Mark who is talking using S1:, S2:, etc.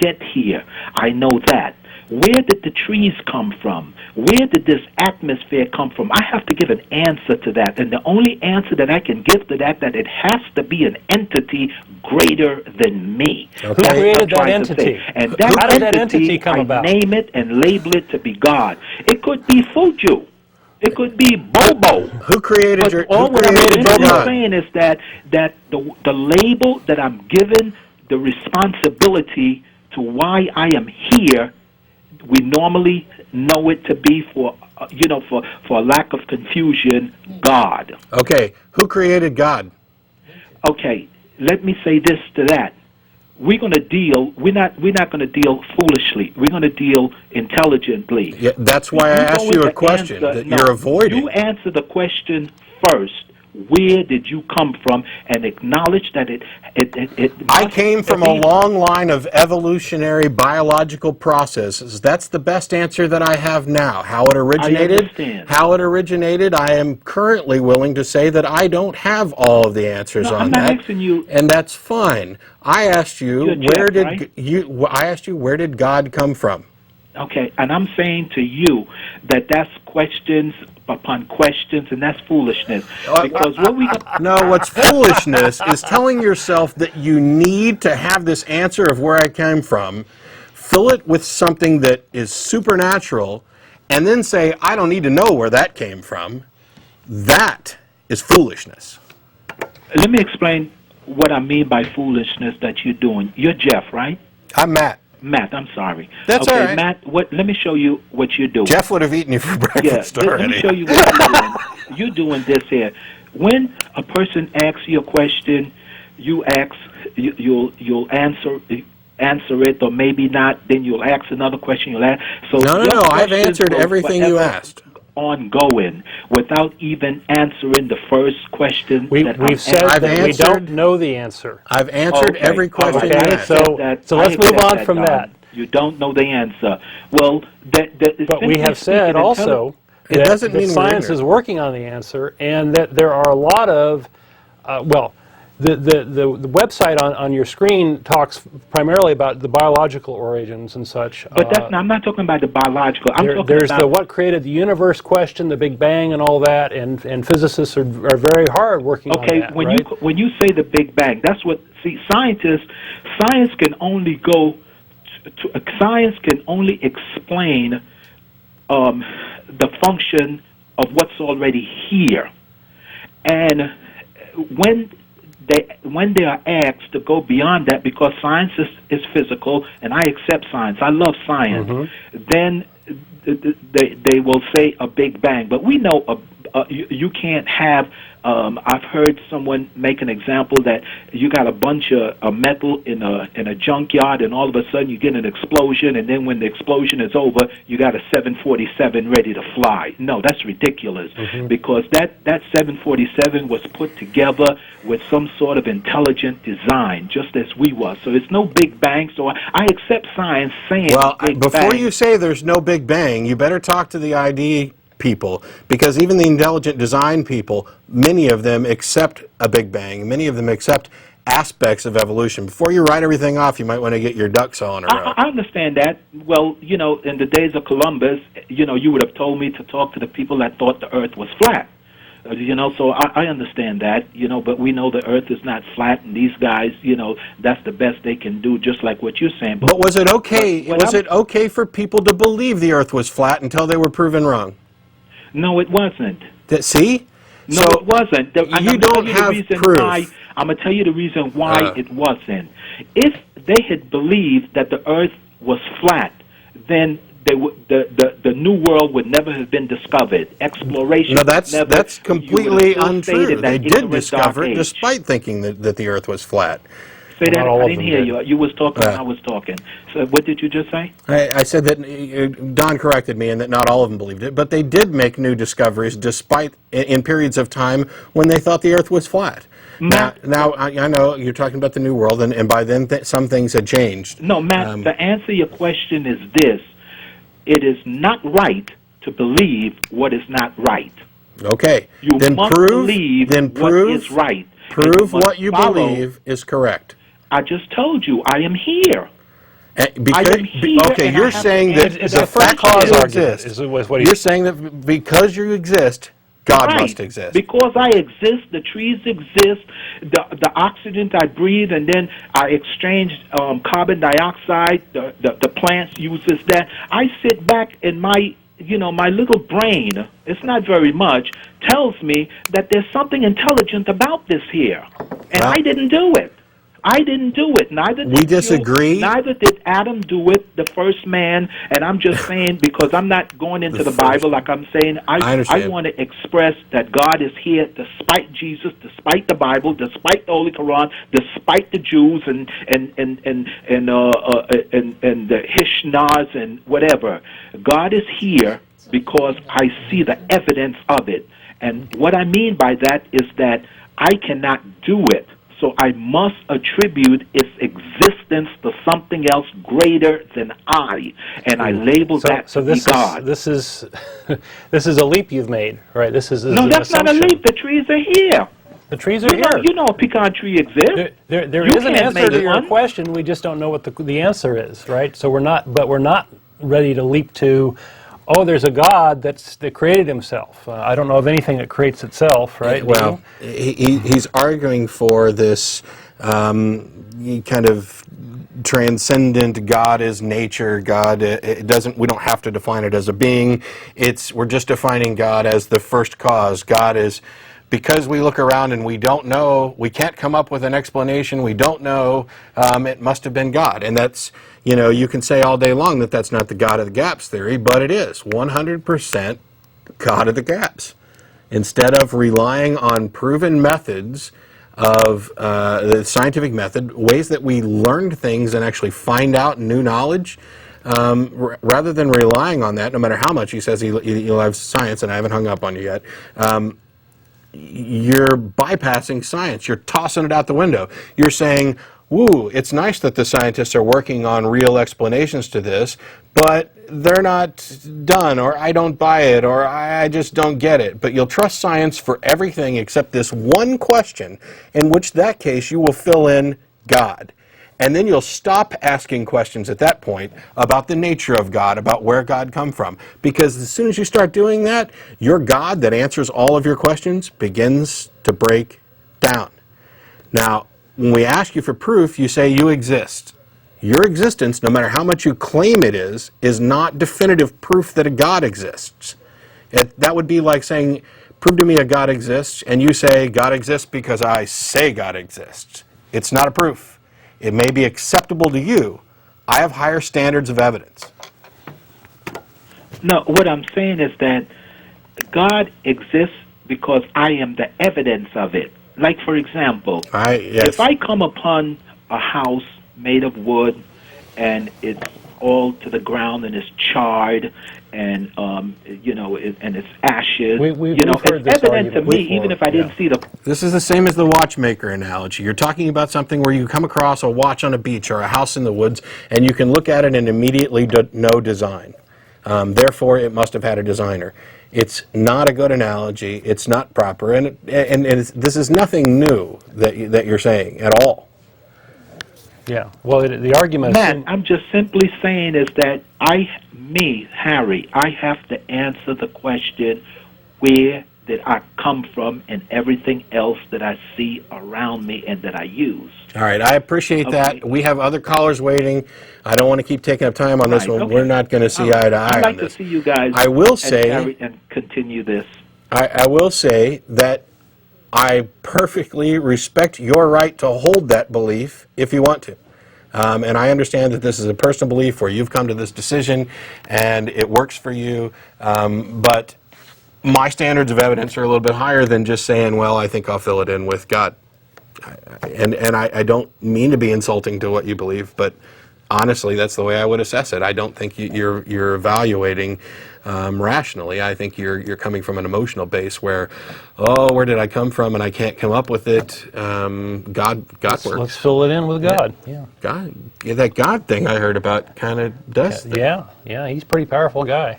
S1: get here? I know that. Where did the trees come from? Where did this atmosphere come from? I have to give an answer to that. And the only answer that I can give to that it has to be an entity greater than me.
S2: Okay. Who created that entity?
S1: And
S2: How did that entity come about?
S1: I name it and label it to be God. It could be Fuju. It could be Bobo.
S2: Who created your
S1: All what I'm saying is that the label that I'm given, the responsibility to why I am here, we normally know it to be for lack of confusion, God.
S2: Okay, who created God?
S1: Okay, let me say this to that. We're not going to deal foolishly. We're going to deal intelligently.
S2: Yeah, that's why I asked you a question that you're avoiding.
S1: You answer the question first. Where did you come from? And acknowledge that it
S2: I came from a long line of evolutionary biological processes. That's the best answer that I have now. How it originated? I am currently willing to say that I don't have all of the answers on that.
S1: I'm not asking you.
S2: And that's fine. I asked you where did God come from?
S1: Okay, and I'm saying to you that that's questions upon questions, and that's foolishness. Because
S2: what's foolishness is telling yourself that you need to have this answer of where I came from, fill it with something that is supernatural, and then say, I don't need to know where that came from. That is foolishness.
S1: Let me explain what I mean by foolishness that you're doing. You're Jeff, right?
S2: I'm Matt.
S1: Matt, I'm sorry.
S2: That's all right.
S1: Matt, let me show you what you're doing.
S2: Jeff would have eaten you for breakfast already.
S1: Let me show you what you're doing. You're doing this here. When a person asks you a question, you'll answer it, or maybe not. Then you'll ask another question. You'll ask. So
S2: no. I've answered everything you asked.
S1: Ongoing, without even answering the first question.
S3: We've said that we don't know the answer.
S2: I've answered every question.
S3: Okay, so let's move on from that.
S1: You don't know the answer. Well,
S3: but we have said also that science is working on the answer, and that there are a lot of the website on your screen talks primarily about the biological origins and such.
S1: But I'm not talking about the biological.
S3: There's the what created the universe question, the Big Bang, and all that, and physicists are very hard working on that.
S1: Okay, when you say the Big Bang, that's what science can only go to. Science can only explain the function of what's already here, and when they are asked to go beyond that, because science is physical, and I accept science, I love science, then they will say a Big Bang. But we know you can't have, I've heard someone make an example that you got a bunch of metal in a junkyard, and all of a sudden you get an explosion, and then when the explosion is over, you got a 747 ready to fly. No, that's ridiculous, because that 747 was put together with some sort of intelligent design, just as we were. So it's no Big Bang. So I accept science saying Big
S2: before
S1: Bang.
S2: You say there's no Big Bang, you better talk to the ID people, because even the intelligent design people, many of them accept a Big Bang. Many of them accept aspects of evolution. Before you write everything off, you might want to get your ducks all in a row.
S1: I understand that. Well, in the days of Columbus, you would have told me to talk to the people that thought the Earth was flat. So I understand that, but we know the Earth is not flat, and these guys, that's the best they can do, just like what you're saying.
S2: But was it okay? Was it okay for people to believe the Earth was flat until they were proven wrong?
S1: No, it wasn't.
S2: See?
S1: No, it wasn't.
S2: You don't have proof.
S1: I'm going to tell you the reason why it wasn't. If they had believed that the Earth was flat, then the New World would never have been discovered. Exploration.
S2: No, that's completely untrue. They did discover it despite thinking that the Earth was flat.
S1: Say that. I didn't hear you. You was talking when I was talking. So what did you just say?
S2: I said that Don corrected me, and that not all of them believed it, but they did make new discoveries despite in periods of time when they thought the Earth was flat. Now I know you're talking about the New World, and by then some things had changed.
S1: No, Matt, the answer to your question is this. It is not right to believe what is not right.
S2: Okay.
S1: You must believe what is right.
S2: Prove what you believe is correct.
S1: I just told you, I am here.
S2: Okay, you're saying that
S3: it's a first cause argument. Is what
S2: you're saying that because you exist, God must exist.
S1: Because I exist, the trees exist, the oxygen I breathe, and then I exchange carbon dioxide. The plants uses that. I sit back and my little brain, it's not very much, tells me that there's something intelligent about this here, and I didn't do it. I didn't do it. Neither did
S2: we disagree.
S1: You. Neither did Adam do it, the first man. And I'm just saying, because I'm not going into the Bible like I'm saying. I want to express that God is here despite Jesus, despite the Bible, despite the Holy Quran, despite the Jews and the Hishnahs and whatever. God is here because I see the evidence of it. And what I mean by that is that I cannot do it. So I must attribute its existence to something else greater than I, and I label that to be God.
S3: This is a leap you've made, right? This is
S1: no, that's not a leap. The trees are here.
S3: The trees are here.
S1: You know a pecan tree exists.
S3: There is an answer to your question. We just don't know what the answer is, right? So we're not ready to leap to, oh, there's a God that created himself. I don't know of anything that creates itself, right?
S2: Well, he's arguing for this kind of transcendent God is nature. God, it doesn't. We don't have to define it as a being. We're just defining God as the first cause. God is. Because we look around and we don't know, we can't come up with an explanation, we don't know, it must have been God. And that's, you can say all day long that that's not the God of the gaps theory, but it is 100% God of the gaps. Instead of relying on proven methods of the scientific method, ways that we learned things and actually find out new knowledge, rather than relying on that, no matter how much he says he loves science, and I haven't hung up on you yet, you're bypassing science. You're tossing it out the window. You're saying, woo, it's nice that the scientists are working on real explanations to this, but they're not done, or I don't buy it, or I just don't get it. But you'll trust science for everything except this one question, in which that case you will fill in God. And then you'll stop asking questions at that point about the nature of God, about where God come from. Because as soon as you start doing that, your God that answers all of your questions begins to break down. Now, when we ask you for proof, you say you exist. Your existence, no matter how much you claim it is not definitive proof that a God exists. That would be like saying, prove to me a God exists, and you say God exists because I say God exists. It's not a proof. It may be acceptable to you. I have higher standards of evidence.
S1: No, what I'm saying is that God exists because I am the evidence of it. Like, for example, if I come upon a house made of wood and it's all to the ground and it's charred and and it's ashes. It's evident to me, even if I didn't see the.
S2: This is the same as the watchmaker analogy. You're talking about something where you come across a watch on a beach or a house in the woods, and you can look at it and immediately know design. Therefore, it must have had a designer. It's not a good analogy. It's not proper, and this is nothing new that you're saying at all.
S3: Yeah. Well, the argument.
S1: Matt, I'm just simply saying is that Harry, I have to answer the question, where did I come from, and everything else that I see around me and that I use.
S2: All right, I appreciate that. We have other callers waiting. I don't want to keep taking up time on this one. Okay. We're not going to see eye to eye on this.
S1: I'd like to see you guys
S2: I will say,
S1: and continue this.
S2: I will say that I perfectly respect your right to hold that belief if you want to. And I understand that this is a personal belief where you've come to this decision and it works for you. But my standards of evidence are a little bit higher than just saying, well, I think I'll fill it in with God. And I don't mean to be insulting to what you believe, but honestly, that's the way I would assess it. I don't think you're evaluating rationally. I think you're coming from an emotional base where, where did I come from, and I can't come up with it. God works.
S3: Let's fill it in with God. Yeah.
S2: God, that God thing I heard about kind of does.
S3: Yeah, he's a pretty powerful guy.